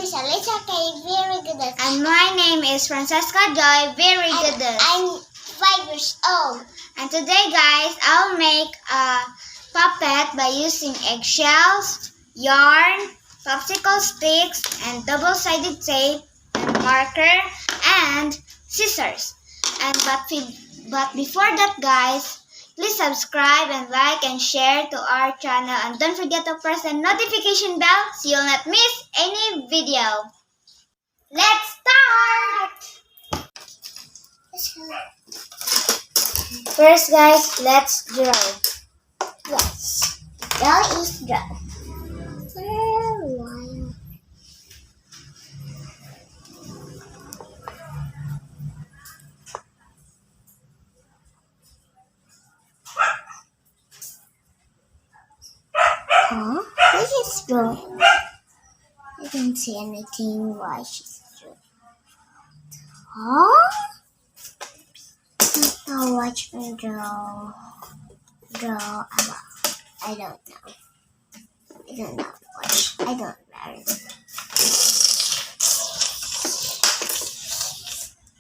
is Alicia Kay, very good. And my name is Francesca Joy, very good. I'm 5 years old. And today, guys, I'll make a puppet by using eggshells, yarn, popsicle sticks, and double-sided tape, and marker, and scissors. But before that, guys, please subscribe and like and share to our channel, and don't forget to press the notification bell so you'll not miss any video. Let's start! First, guys, let's draw. Yes, draw is draw. For a while. Huh? This is drawing. I don't see anything why she's drawing. Huh? Now watch me draw about. I don't know. I don't know. Watch. I don't learn.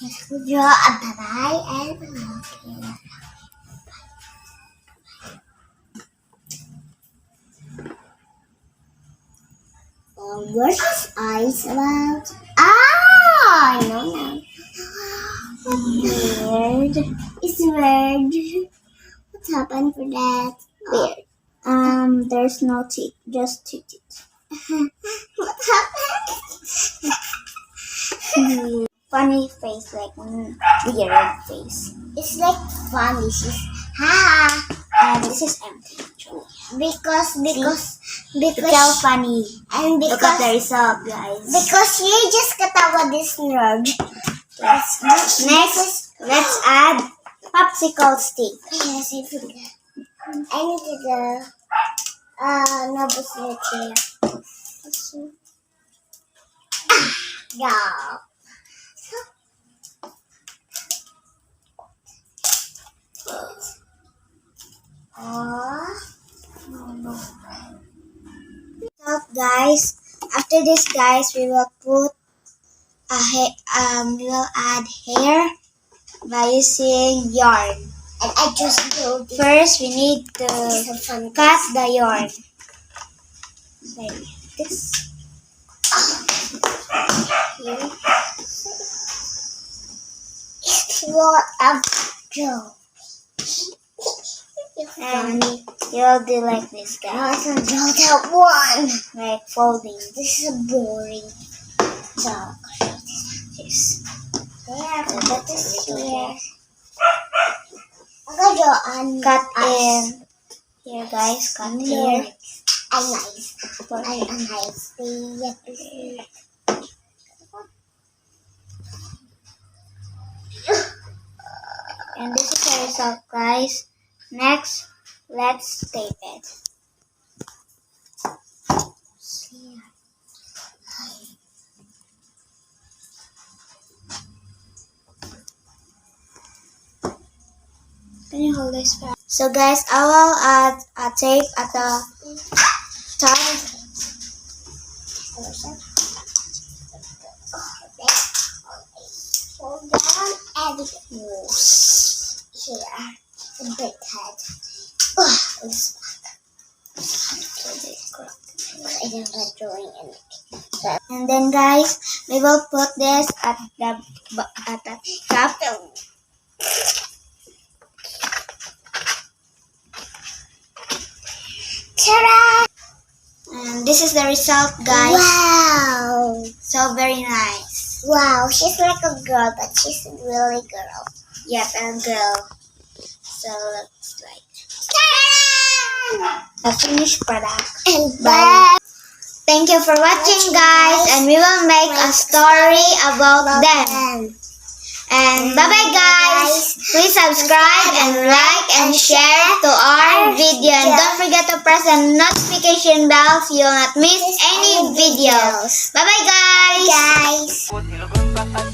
Let's draw a babae and a monkey. Where's his eyes about? Ah, I know now. Weird. It's weird. What happened for that? Weird. There's no teeth, just two teeth. What happened? Funny face, like weird face. It's like funny. She's ha. And this is empty, actually. Because Look how funny. and Look at the because result, guys. because you just katawa this nerd. Next, let's add popsicle stick. Yes, I forgot. I need the nobus here. Yeah. So, guys, after this, guys, we will put we will add hair by using yarn. And I just do this. First, we need to cut the yarn. Like this. Here. What a joke. And you'll do like this, Now I guys. can draw that one. Like folding. This is a boring joke. This. Yeah, but this here. I'm gonna draw on Cut eyes. in here, guys. Cut No. here. I nice. I nice. Yeah. And this is the result, guys. Next, let's tape it. Can you hold this back? So, guys, I will add a tape at the top. Hold down and here. A big head. It's I don't like drawing anything. And then, guys, we will put this at the top. Ta-da! And this is the result, guys. Wow! So very nice. Wow, she's like a girl, but she's really a girl. Yep, a girl. So looks like Ta-da! a finished product. And Bye. Thank you for watching, guys, and we will make a story about them. And bye-bye, guys. Please subscribe and like and share to our video. And don't forget to press the notification bell so you'll not miss any videos. Bye-bye, guys. guys.